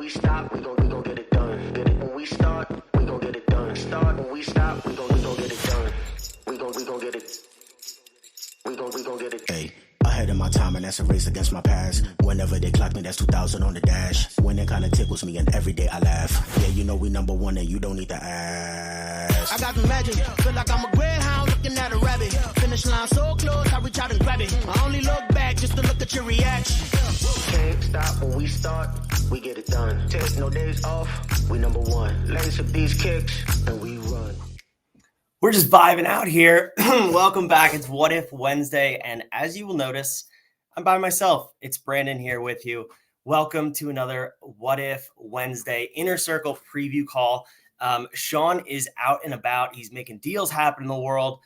we stop, we gon' get it done. Get it when we start, we gon' get it done. Start when we stop, we gon' get it done. We gon' get it. We gon' get it. Hey, ahead of my time, and that's a race against my past. Whenever they clock me, that's 2,000 on the dash. Winning kinda tickles me, and every day I laugh. Yeah, you know we number one, and you don't need to ask. I got the magic, feel like I'm a greyhound looking at a rabbit. Finish line so close, I reach out and grab it. I only look back just to look at your reaction. Can't stop when we start, we get it done. Take no days off, we number one. Lace up these kicks, and we run. We're just vibing out here. Welcome back. It's What If Wednesday. And as you will notice, I'm by myself. It's Brandon here with you. Welcome to another What If Wednesday Inner Circle preview call. Sean is out and about. He's making deals happen in the world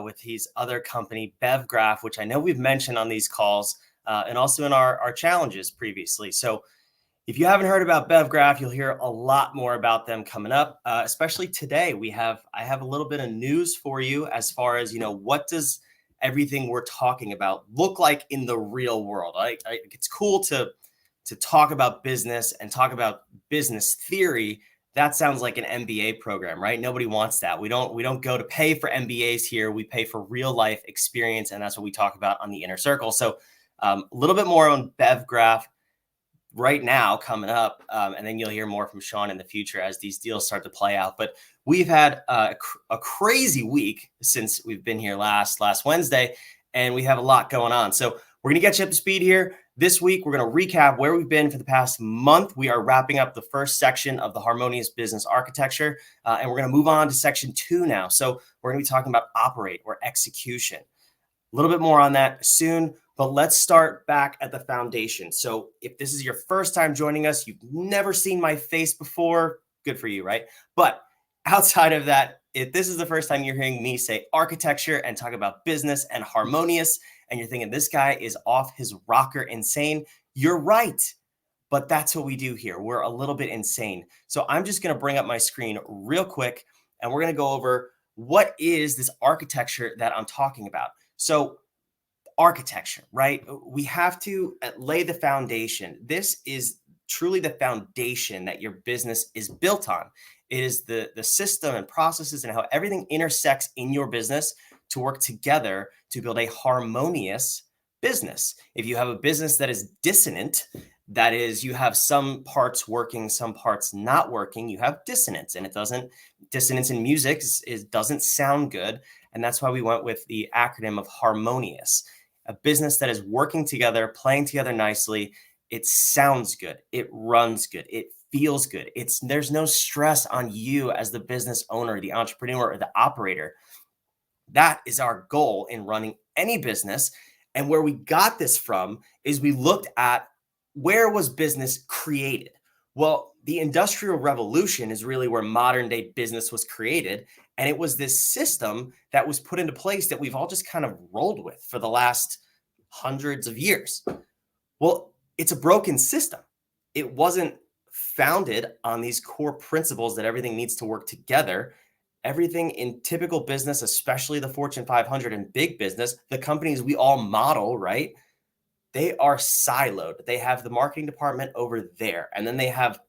with his other company, BevGraph, which I know we've mentioned on these calls and also in our challenges previously. So if you haven't heard about BevGraph, you'll hear a lot more about them coming up, especially today. I have a little bit of news for you as far as, what does everything we're talking about look like in the real world? It's cool to talk about business and talk about business theory. That sounds like an MBA program, right? Nobody wants that. We don't go to pay for MBAs here. We pay for real life experience, and that's what we talk about on the Inner Circle. So a little bit more on BevGraph right now coming up, and then you'll hear more from Sean in the future as these deals start to play out. But we've had a crazy week since we've been here last Wednesday, and we have a lot going on. So we're going to get you up to speed here. This week, we're going to recap where we've been for the past month. We are wrapping up the first section of the harmonious business architecture, and we're going to move on to section 2 now. So we're going to be talking about operate or execution. A little bit more on that soon. But let's start back at the foundation. So if this is your first time joining us, you've never seen my face before, good for you, right? But outside of that, if this is the first time you're hearing me say architecture and talk about business and harmonious, and you're thinking this guy is off his rocker insane, you're right. But that's what we do here. We're a little bit insane. So I'm just going to bring up my screen real quick, and we're going to go over what is this architecture that I'm talking about. So architecture, right? We have to lay the foundation. This is truly the foundation that your business is built on. It is the system and processes and how everything intersects in your business to work together to build a harmonious business. If you have a business that is dissonant, that is, you have some parts working, some parts not working, you have dissonance, and dissonance in music doesn't sound good. And that's why we went with the acronym of harmonious. A business that is working together, playing together nicely. It sounds good. It runs good. It feels good. There's no stress on you as the business owner, the entrepreneur, or the operator. That is our goal in running any business. And where we got this from is we looked at where was business created? Well, the Industrial Revolution is really where modern day business was created. And it was this system that was put into place that we've all just kind of rolled with for the last hundreds of years. Well, it's a broken system. It wasn't founded on these core principles that everything needs to work together. Everything in typical business, especially the Fortune 500 and big business, the companies we all model, right? They are siloed. They have the marketing department over there. And then they have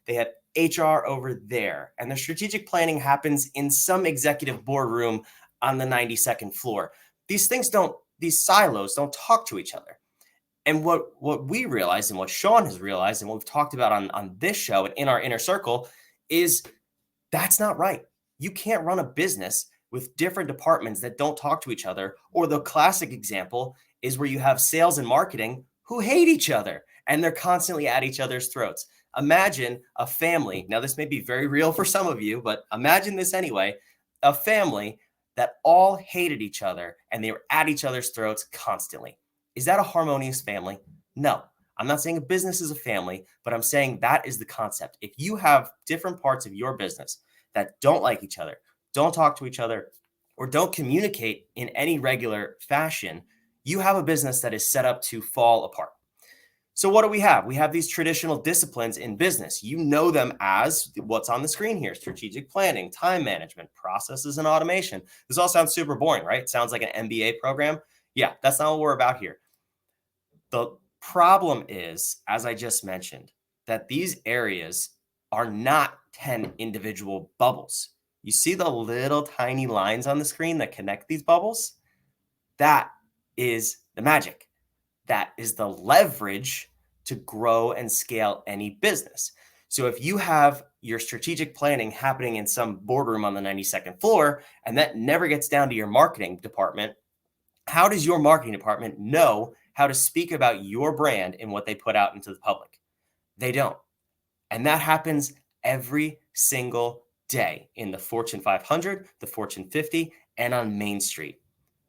they have HR over there. And the strategic planning happens in some executive boardroom on the 92nd floor. These silos don't talk to each other. And what we realized and what Sean has realized and what we've talked about on this show and in our Inner Circle is that's not right. You can't run a business with different departments that don't talk to each other. Or the classic example is where you have sales and marketing who hate each other and they're constantly at each other's throats. Imagine a family. Now, this may be very real for some of you, but imagine this anyway. A family that all hated each other and they were at each other's throats constantly. Is that a harmonious family? No. I'm not saying a business is a family, but I'm saying that is the concept. If you have different parts of your business that don't like each other, don't talk to each other, or don't communicate in any regular fashion, you have a business that is set up to fall apart. So what do we have? We have these traditional disciplines in business. You know them as what's on the screen here: strategic planning, time management, processes, and automation. This all sounds super boring, right? It sounds like an MBA program. Yeah, that's not what we're about here. The problem is, as I just mentioned, that these areas are not 10 individual bubbles. You see the little tiny lines on the screen that connect these bubbles? That is the magic. That is the leverage to grow and scale any business. So if you have your strategic planning happening in some boardroom on the 92nd floor, and that never gets down to your marketing department, how does your marketing department know how to speak about your brand and what they put out into the public? They don't. And that happens every single day in the Fortune 500, the Fortune 50, and on Main Street.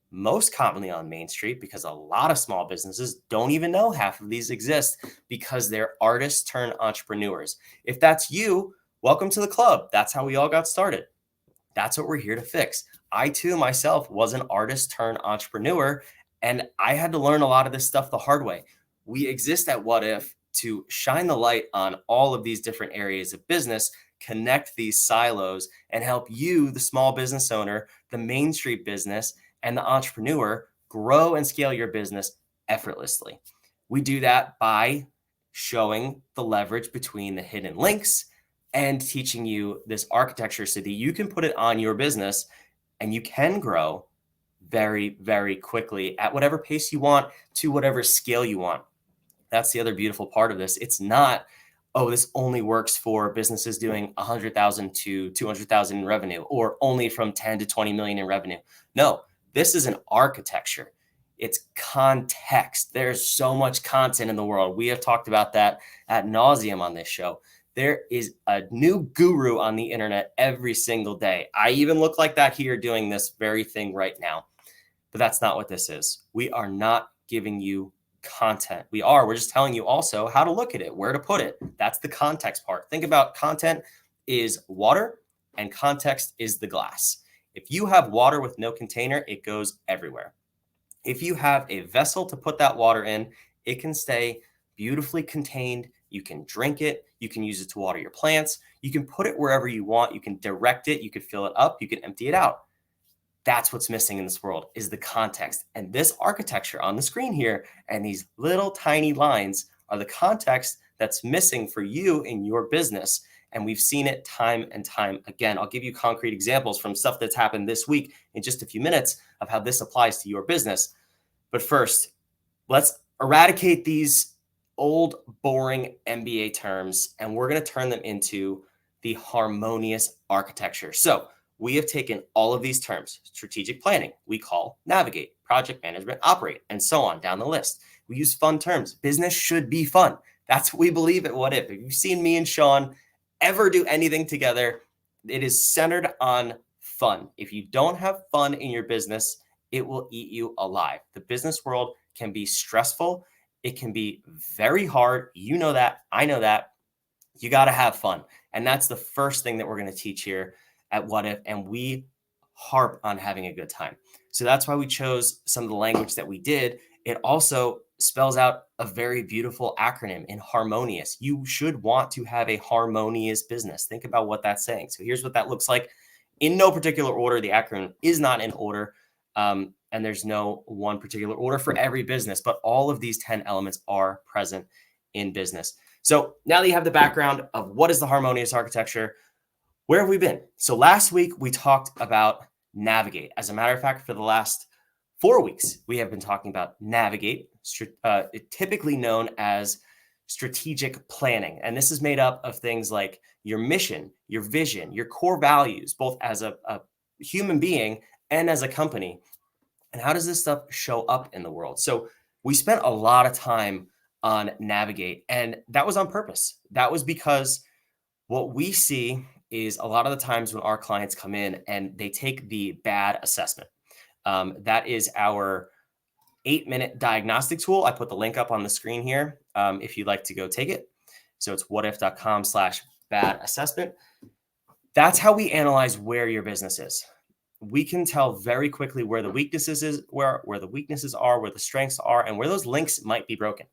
Most commonly on Main Street, because a lot of small businesses don't even know half of these exist because they're artists turned entrepreneurs. If that's you, welcome to the club. That's how we all got started. That's what we're here to fix. I too myself was an artist turned entrepreneur, and I had to learn a lot of this stuff the hard way. We exist at What If to shine the light on all of these different areas of business, connect these silos, and help you, the small business owner, the Main Street business, and the entrepreneur grow and scale your business effortlessly. We do that by showing the leverage between the hidden links and teaching you this architecture so that you can put it on your business and you can grow very, very quickly at whatever pace you want to whatever scale you want. That's the other beautiful part of this. It's not, oh, this only works for businesses doing 100,000 to 200,000 in revenue, or only from 10 to 20 million in revenue. No, this is an architecture. It's context. There's so much content in the world. We have talked about that ad nauseum on this show. There is a new guru on the internet every single day. I even look like that here doing this very thing right now. But that's not what this is. We are not giving you content. We're just telling you also how to look at it, where to put it. That's the context part. Think about content is water and context is the glass. If you have water with no container, it goes everywhere. If you have a vessel to put that water in, it can stay beautifully contained. You can drink it. You can use it to water your plants. You can put it wherever you want. You can direct it. You can fill it up. You can empty it out. That's what's missing in this world is the context. And this architecture on the screen here and these little tiny lines are the context that's missing for you in your business. And we've seen it time and time again. I'll give you concrete examples from stuff that's happened this week in just a few minutes of how this applies to your business. But first, let's eradicate these old, boring MBA terms, and we're going to turn them into the harmonious architecture. So we have taken all of these terms, strategic planning, we call navigate, project management, operate, and so on down the list. We use fun terms. Business should be fun. That's what we believe at What If. If you've seen me and Sean ever do anything together, it is centered on fun. If you don't have fun in your business, it will eat you alive. The business world can be stressful. It can be very hard. You know that. I know that. You got to have fun. And that's the first thing that we're going to teach here at What If. And we harp on having a good time. So that's why we chose some of the language that we did. It also spells out a very beautiful acronym in harmonious. You should want to have a harmonious business. Think about what that's saying. So here's what that looks like. In no particular order, the acronym is not in order. And there's no one particular order for every business, but all of these 10 elements are present in business. So now that you have the background of what is the harmonious architecture, where have we been? So last week we talked about navigate. As a matter of fact, for the last 4 weeks, we have been talking about navigate, typically known as strategic planning. And this is made up of things like your mission, your vision, your core values, both as a human being and as a company. And how does this stuff show up in the world? So we spent a lot of time on navigate, and that was on purpose. That was because what we see is a lot of the times when our clients come in and they take the bad assessment. That is our 8-minute diagnostic tool. I put the link up on the screen here if you'd like to go take it. So it's whatif.com/bad assessment. That's how we analyze where your business is. We can tell very quickly where the weaknesses where the weaknesses are, where the strengths are, and where those links might be broken.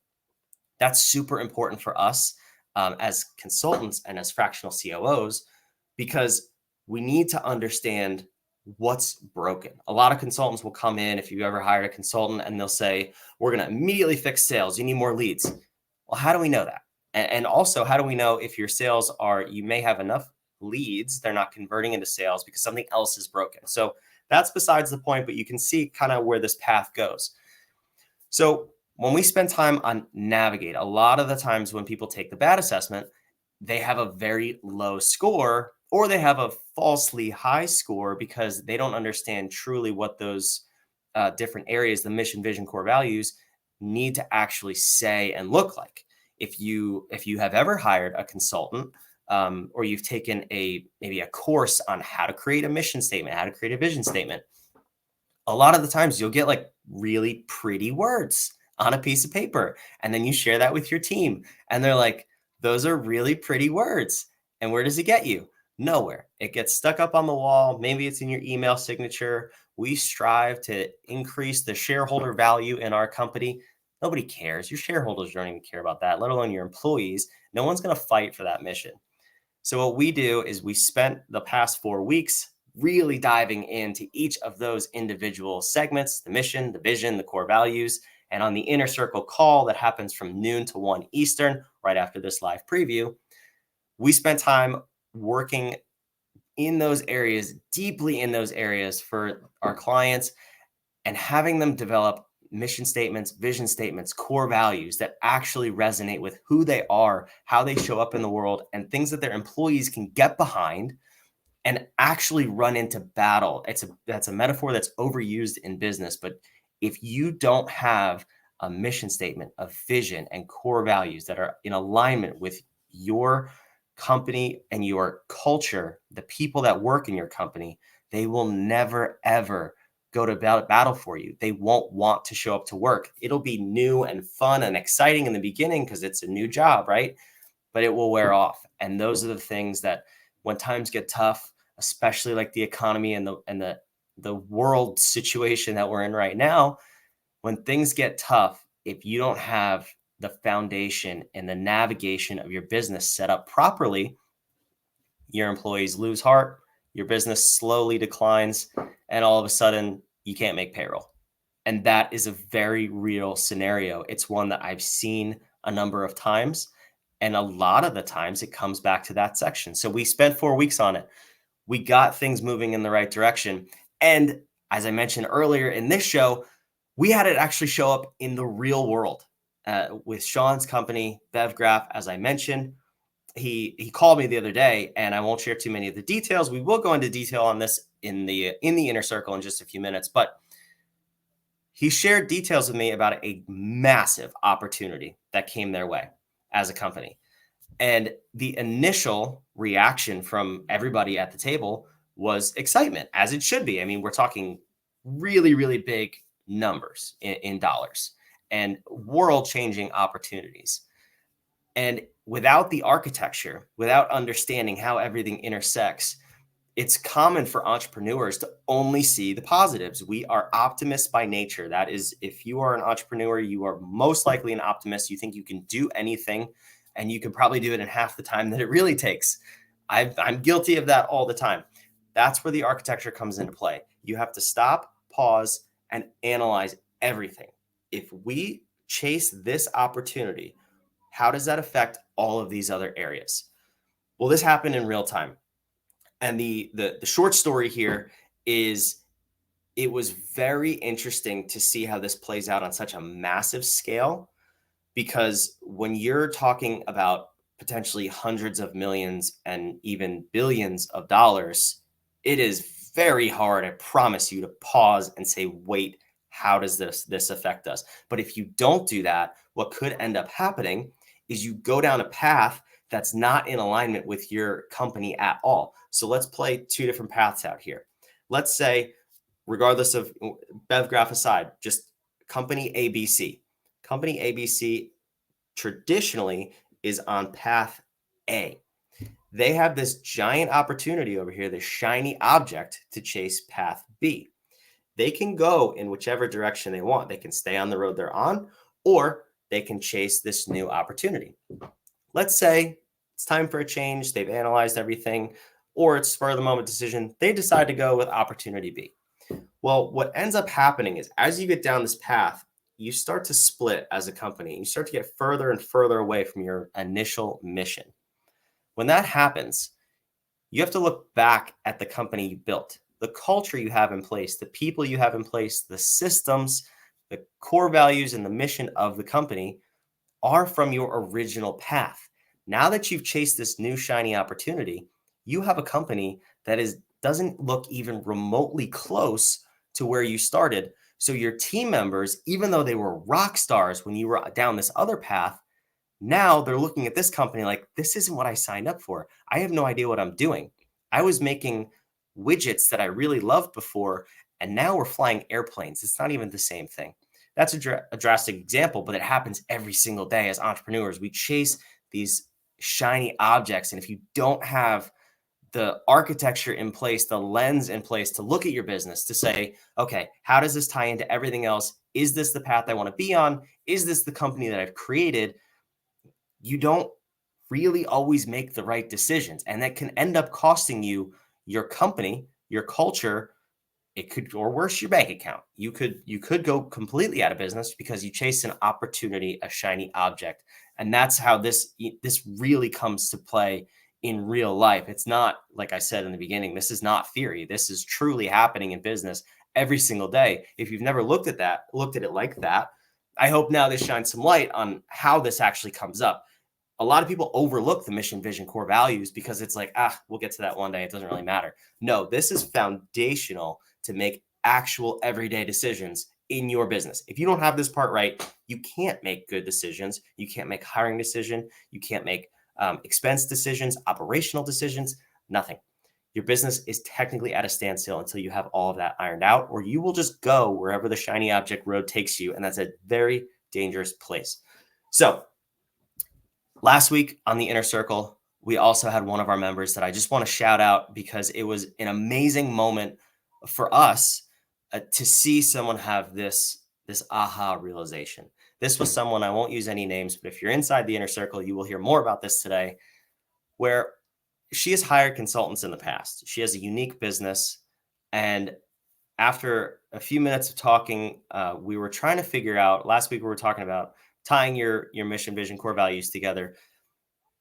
That's super important for us as consultants and as fractional COOs, because we need to understand what's broken. A lot of consultants will come in, if you've ever hired a consultant, and they'll say, we're going to immediately fix sales. You need more leads. Well, how do we know that? And also, how do we know if your sales you may have enough leads, they're not converting into sales because something else is broken. So that's besides the point, but you can see kind of where this path goes. So when we spend time on navigate, a lot of the times when people take the bad assessment, they have a very low score, or they have a falsely high score because they don't understand truly what those different areas, the mission, vision, core values, need to actually say and look like. If you have ever hired a consultant, or you've taken maybe a course on how to create a mission statement, how to create a vision statement, a lot of the times you'll get like really pretty words on a piece of paper, and then you share that with your team, and they're like, those are really pretty words. And where does it get you? Nowhere. It gets stuck up on the wall. Maybe it's in your email signature. We strive to increase the shareholder value in our company. Nobody cares. Your shareholders don't even care about that, let alone your employees. No one's going to fight for that mission. So what we do is we spent the past 4 weeks really diving into each of those individual segments, the mission, the vision, the core values. And on the Inner Circle call that happens from noon to 1 Eastern, right after this live preview, we spent time working in those areas, deeply in those areas for our clients, and having them develop mission statements, vision statements, core values that actually resonate with who they are, how they show up in the world, and things that their employees can get behind and actually run into battle. That's a metaphor that's overused in business, but if you don't have a mission statement, a vision, and core values that are in alignment with your company and your culture, the people that work in your company, they will never, ever go to battle for you. They won't want to show up to work. It'll be new and fun and exciting in the beginning because it's a new job, right? But it will wear off. And those are the things that when times get tough, especially like the economy and the world situation that we're in right now, when things get tough, if you don't have the foundation and the navigation of your business set up properly, your employees lose heart, your business slowly declines, and all of a sudden you can't make payroll. And that is a very real scenario. It's one that I've seen a number of times. And a lot of the times it comes back to that section. So we spent 4 weeks on it. We got things moving in the right direction. And as I mentioned earlier in this show, we had it actually show up in the real world with Sean's company, BevGraph. As I mentioned, he called me the other day, and I won't share too many of the details. We will go into detail on this in the Inner Circle in just a few minutes, but he shared details with me about a massive opportunity that came their way as a company. And the initial reaction from everybody at the table was excitement, as it should be. I mean, we're talking really, really big numbers in dollars and world-changing opportunities. And without the architecture, without understanding how everything intersects, it's common for entrepreneurs to only see the positives. We are optimists by nature. That is, if you are an entrepreneur, you are most likely an optimist. You think you can do anything, and you can probably do it in half the time that it really takes. I'm guilty of that all the time. That's where the architecture comes into play. You have to stop, pause, and analyze everything. If we chase this opportunity, how does that affect all of these other areas? Well, this happened in real time. And the short story here is it was very interesting to see how this plays out on such a massive scale, because when you're talking about potentially hundreds of millions and even billions of dollars, it is very hard, I promise you, to pause and say, wait, how does this affect us? But if you don't do that, what could end up happening is you go down a path that's not in alignment with your company at all. So let's play two different paths out here. Let's say, regardless of BevGraph aside, just company ABC. Company ABC traditionally is on path A. They have this giant opportunity over here, this shiny object to chase path B. They can go in whichever direction they want. They can stay on the road they're on, or they can chase this new opportunity. Let's say it's time for a change. They've analyzed everything. or it's spur of the moment decision. They decide to go with opportunity B. Well, what ends up happening is as you get down this path, you start to split as a company. You start to get further and further away from your initial mission. When that happens, you have to look back at the company you built, the culture you have in place, the people you have in place, the systems, the core values, and the mission of the company are from your original path. Now that you've chased this new shiny opportunity, you have a company that doesn't look even remotely close to where you started. So your team members, even though they were rock stars when you were down this other path, now they're looking at this company like, this isn't what I signed up for. I have no idea what I'm doing. I was making widgets that I really loved before, and now we're flying airplanes. It's not even the same thing. That's a drastic example, but it happens every single day as entrepreneurs. We chase these shiny objects, and if you don't have the architecture in place, the lens in place to look at your business to say, okay, how does this tie into everything else? Is this the path I want to be on? Is this the company that I've created? You don't really always make the right decisions, and that can end up costing you your company, your culture. It could, or worse, your bank account. You could go completely out of business because you chase an opportunity, a shiny object. And that's how this really comes to play in real life. It's not, like I said in the beginning, this is not theory. This is truly happening in business every single day. If you've never looked at it like that, I hope now this shines some light on how this actually comes up. A lot of people overlook the mission, vision, core values because it's like, we'll get to that one day. It doesn't really matter. No, this is foundational to make actual everyday decisions in your business. If you don't have this part right, you can't make good decisions. You can't make hiring decision. You can't make expense decisions, operational decisions, nothing. Your business is technically at a standstill until you have all of that ironed out, or you will just go wherever the shiny object road takes you. And that's a very dangerous place. So last week on the Inner Circle, we also had one of our members that I just want to shout out because it was an amazing moment for us to see someone have this aha realization. This was someone, I won't use any names, but if you're inside the Inner Circle, you will hear more about this today, where she has hired consultants in the past. She has a unique business. And after a few minutes of talking, we were trying to figure out, last week we were talking about tying your mission, vision, core values together.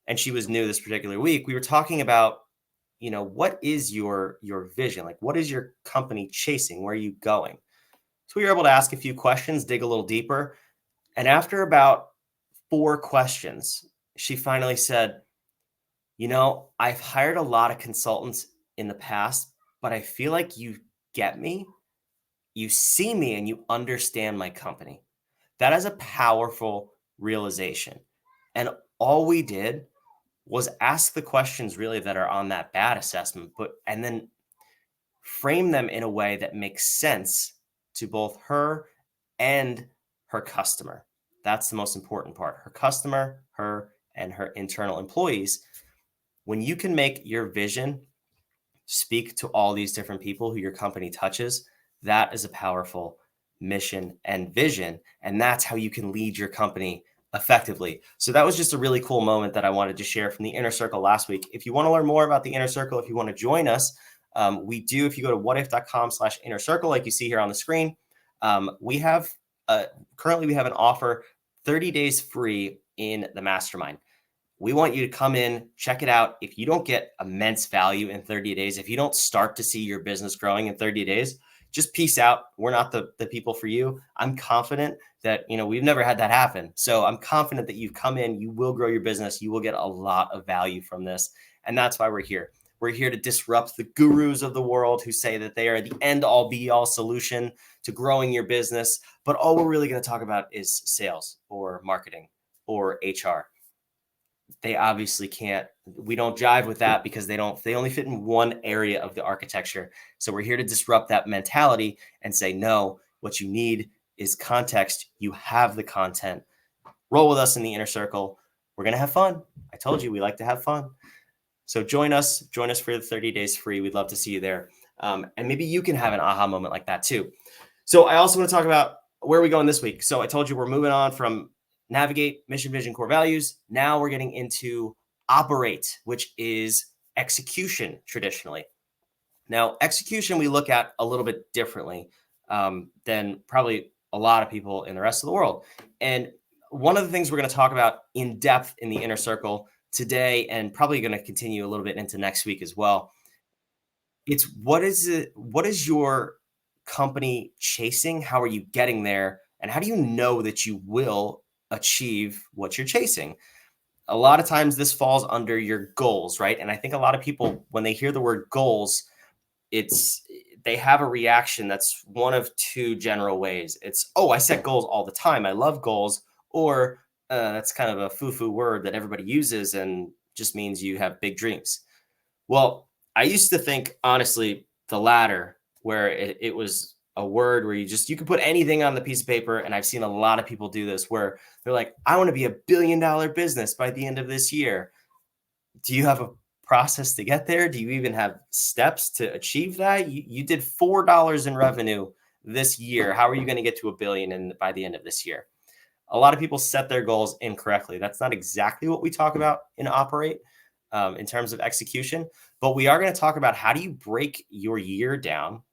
And she was new this particular week. We were talking about, what is your vision? Like, what is your company chasing? Where are you going? So we were able to ask a few questions, dig a little deeper. And after about 4 questions, she finally said, I've hired a lot of consultants in the past, but I feel like you get me, you see me, and you understand my company. That is a powerful realization. And all we did was ask the questions really that are on that bad assessment, and then frame them in a way that makes sense to both her and her customer. That's the most important part. Her customer, her, and her internal employees. When you can make your vision speak to all these different people who your company touches, that is a powerful mission and vision. And that's how you can lead your company effectively. So that was just a really cool moment that I wanted to share from the Inner Circle last week. If you want to learn more about the Inner Circle, if you want to join us, we do. If you go to whatif.com/inner circle, like you see here on the screen, we have currently we have an offer, 30 days free in the mastermind. We want you to come in, check it out. If you don't get immense value in 30 days, if you don't start to see your business growing in 30 days, just peace out. We're not the people for you. I'm confident that, we've never had that happen. So I'm confident that you've come in, you will grow your business. You will get a lot of value from this. And that's why we're here. We're here to disrupt the gurus of the world who say that they are the end all be all solution to growing your business. But all we're really going to talk about is sales or marketing or HR. They obviously can't, we don't jive with that because they only fit in one area of the architecture. So we're here to disrupt that mentality and say, no, what you need is context. You have the content. Roll with us in the Inner Circle. We're going to have fun. I told you we like to have fun. So join us for the 30 days free. We'd love to see you there. And maybe you can have an aha moment like that too. So I also want to talk about where are we going this week. So I told you we're moving on from navigate, mission, vision, core values. Now we're getting into operate, which is execution traditionally. Now, execution we look at a little bit differently than probably a lot of people in the rest of the world. And one of the things we're going to talk about in depth in the inner circle today, and probably going to continue a little bit into next week as well, it's what is your company chasing? How are you getting there? And how do you know that you will achieve what you're chasing? A lot of times this falls under your goals, right? And I think a lot of people, when they hear the word goals, they have a reaction that's one of two general ways. It's, oh, I set goals all the time. I love goals. Or that's kind of a foo-foo word that everybody uses and just means you have big dreams. Well, I used to think, honestly, the latter, where it was a word where you could put anything on the piece of paper. And I've seen a lot of people do this where they're like, I want to be $1 billion business by the end of this year. Do you have a process to get there? Do you even have steps to achieve that? You did $4 in revenue this year. How are you going to get to $1 billion by the end of this year? A lot of people set their goals incorrectly. That's not exactly what we talk about in Operate in terms of execution, but we are going to talk about how do you break your year down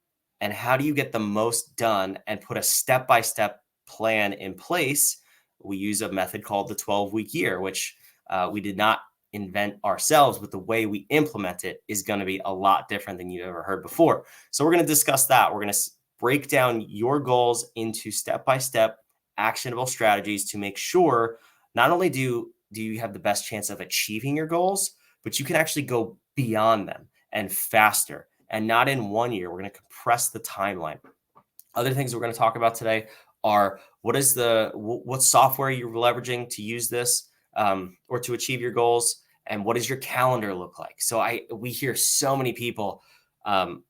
and how do you get the most done and put a step-by-step plan in place. We use a method called the 12-week year, which we did not invent ourselves, but the way we implement it is going to be a lot different than you've ever heard before. So we're going to discuss that. We're going to break down your goals into step-by-step actionable strategies to make sure not only do you have the best chance of achieving your goals, but you can actually go beyond them and faster, and not in 1 year. We're going to compress the timeline. Other things we're going to talk about today are what software you're leveraging to use this or to achieve your goals, and what does your calendar look like? So we hear so many people,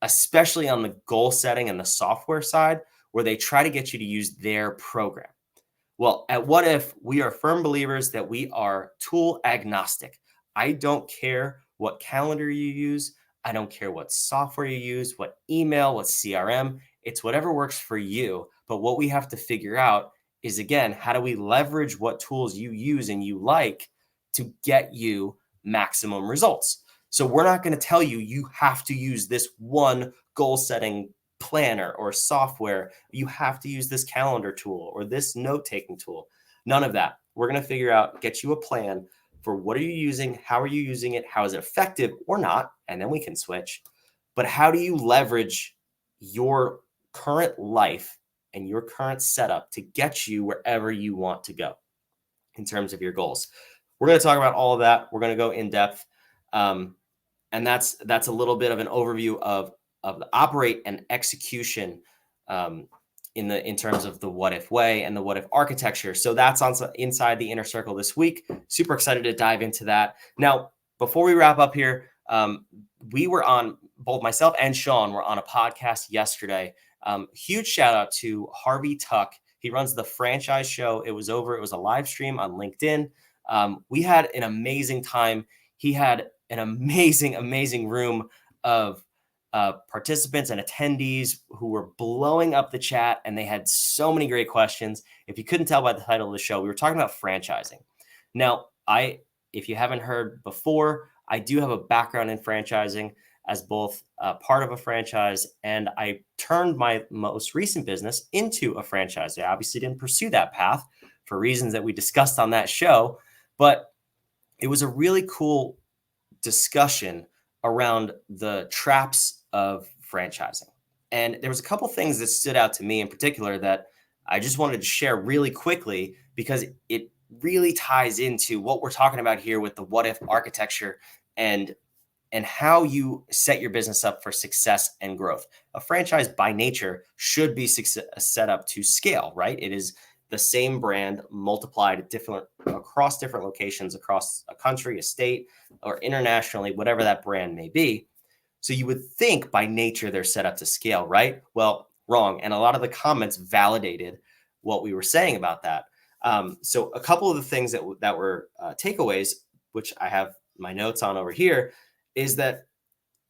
especially on the goal setting and the software side, where they try to get you to use their program. Well, at What If, we are firm believers that we are tool agnostic. I don't care what calendar you use. I don't care what software you use, what email, what CRM. It's whatever works for you. But what we have to figure out is, again, how do we leverage what tools you use and you like to get you maximum results? So we're not going to tell you have to use this one goal setting planner or software. You have to use this calendar tool or this note-taking tool. None of that. We're going to figure out, get you a plan for what are you using, how are you using it, how is it effective or not, and then we can switch. But how do you leverage your current life and your current setup to get you wherever you want to go in terms of your goals? We're going to talk about all of that. We're going to go in depth. And that's a little bit of an overview of the Operate and execution in terms of the What If way and the What If architecture. So that's on inside the inner circle this week. Super excited to dive into that. Now, before we wrap up here, we were on, both myself and Sean were on a podcast yesterday. Huge shout out to Harvey Tuck. He runs the Franchise Show. It was a live stream on LinkedIn. We had an amazing time. He had an amazing room of participants and attendees who were blowing up the chat, and they had so many great questions. If you couldn't tell by the title of the show, we were talking about franchising. Now, if you haven't heard before, I do have a background in franchising as both part of a franchise, and I turned my most recent business into a franchise. I obviously didn't pursue that path for reasons that we discussed on that show, but it was a really cool discussion around the traps of franchising. And there was a couple things that stood out to me in particular that I just wanted to share really quickly, because it really ties into what we're talking about here with the What If architecture and how you set your business up for success and growth. A franchise by nature should be set up to scale, right? It is the same brand multiplied across different locations, across a country, a state, or internationally, whatever that brand may be. So you would think by nature they're set up to scale, right? Well, wrong. And a lot of the comments validated what we were saying about that. So a couple of the things that were takeaways, which I have my notes on over here, is that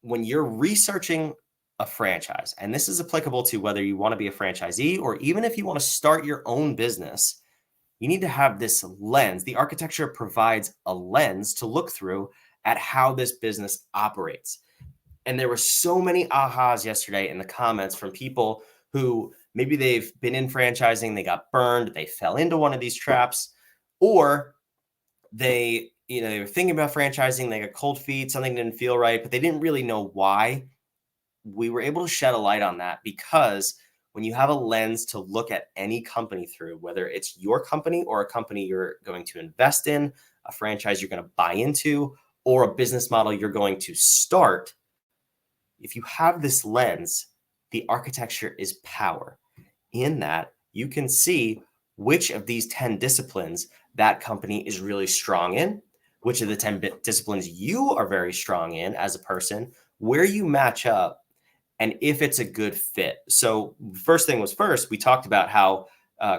when you're researching a franchise, and this is applicable to whether you want to be a franchisee or even if you want to start your own business, you need to have this lens. The architecture provides a lens to look through at how this business operates. And there were so many ahas yesterday in the comments from people who maybe they've been in franchising, they got burned, they fell into one of these traps, or they were thinking about franchising, they got cold feet, something didn't feel right, but they didn't really know why. We were able to shed a light on that because when you have a lens to look at any company through, whether it's your company or a company you're going to invest in, a franchise you're going to buy into, or a business model you're going to start, if you have this lens, the architecture is power. In that, you can see which of these 10 disciplines that company is really strong in, which of the 10 disciplines you are very strong in as a person, where you match up, and if it's a good fit. So first thing was first, we talked about how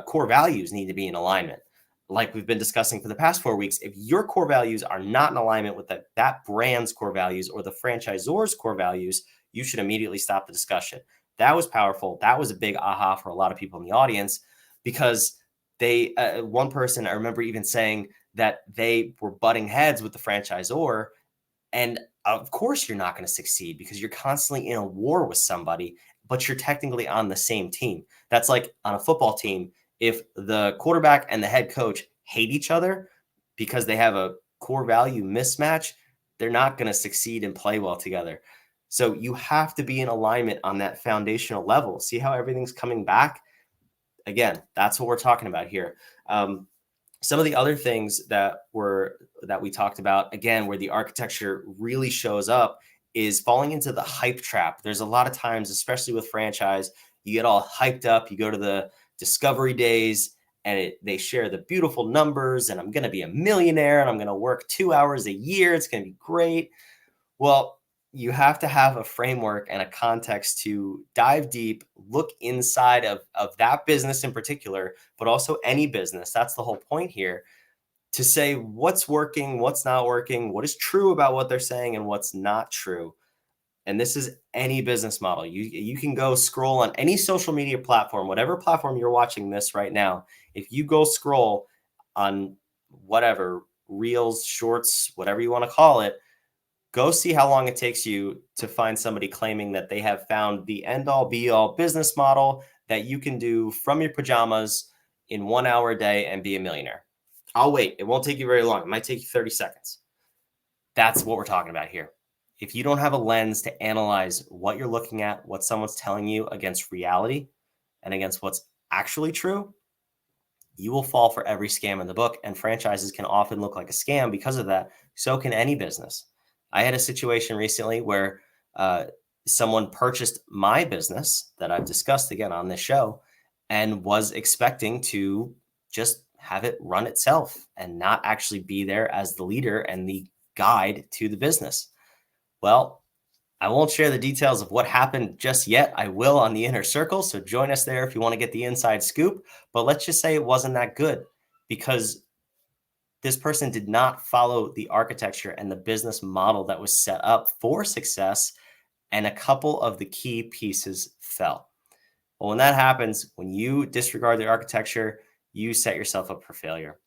core values need to be in alignment. Like we've been discussing for the past 4 weeks, if your core values are not in alignment with that brand's core values or the franchisor's core values, you should immediately stop the discussion. That was powerful. That was a big aha for a lot of people in the audience because they, one person, I remember even saying that they were butting heads with the franchisor. And of course, you're not going to succeed because you're constantly in a war with somebody, but you're technically on the same team. That's like on a football team. If the quarterback and the head coach hate each other because they have a core value mismatch, they're not going to succeed and play well together. So you have to be in alignment on that foundational level. See how everything's coming back? Again, that's what we're talking about here. Some of the other things that we talked about, again, where the architecture really shows up is falling into the hype trap. There's a lot of times, especially with franchise, you get all hyped up. You go to the discovery days and they share the beautiful numbers and I'm going to be a millionaire and I'm going to work 2 hours a year. It's going to be great. Well, you have to have a framework and a context to dive deep, look inside of that business in particular, but also any business. That's the whole point here, to say what's working, what's not working, what is true about what they're saying and what's not true. And this is any business model. You can go scroll on any social media platform, whatever platform you're watching this right now. If you go scroll on whatever, reels, shorts, whatever you want to call it, go see how long it takes you to find somebody claiming that they have found the end-all be-all business model that you can do from your pajamas in 1 hour a day and be a millionaire. I'll wait. It won't take you very long. It might take you 30 seconds. That's what we're talking about here. If you don't have a lens to analyze what you're looking at, what someone's telling you against reality and against what's actually true, you will fall for every scam in the book. And franchises can often look like a scam because of that. So can any business. I had a situation recently where someone purchased my business that I've discussed again on this show and was expecting to just have it run itself and not actually be there as the leader and the guide to the business. Well, I won't share the details of what happened just yet. I will on the inner circle. So join us there if you want to get the inside scoop. But let's just say it wasn't that good because this person did not follow the architecture and the business model that was set up for success, and a couple of the key pieces fell. Well, when that happens, when you disregard the architecture, you set yourself up for failure.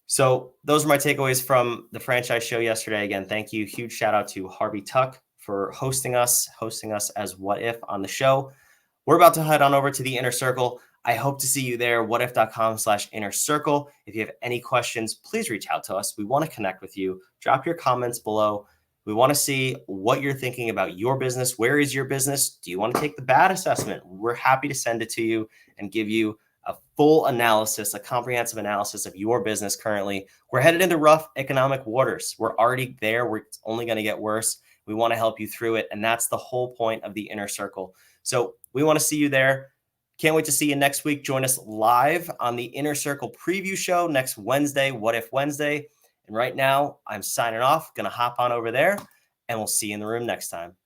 So those are my takeaways from the franchise show yesterday. Again, thank you. Huge shout out to Harvey Tuck for hosting us as What If on the show. We're about to head on over to the inner circle. I hope to see you there, whatif.com/inner circle. If you have any questions, please reach out to us. We want to connect with you. Drop your comments below. We want to see what you're thinking about your business. Where is your business? Do you want to take the bad assessment? We're happy to send it to you and give you a full analysis, a comprehensive analysis of your business currently. We're headed into rough economic waters. We're already there. It's only going to get worse. We want to help you through it. And that's the whole point of the inner circle. So we want to see you there. Can't wait to see you next week. Join us live on the Inner Circle preview show next Wednesday, What If Wednesday. And right now, I'm signing off. Going to hop on over there, and we'll see you in the room next time.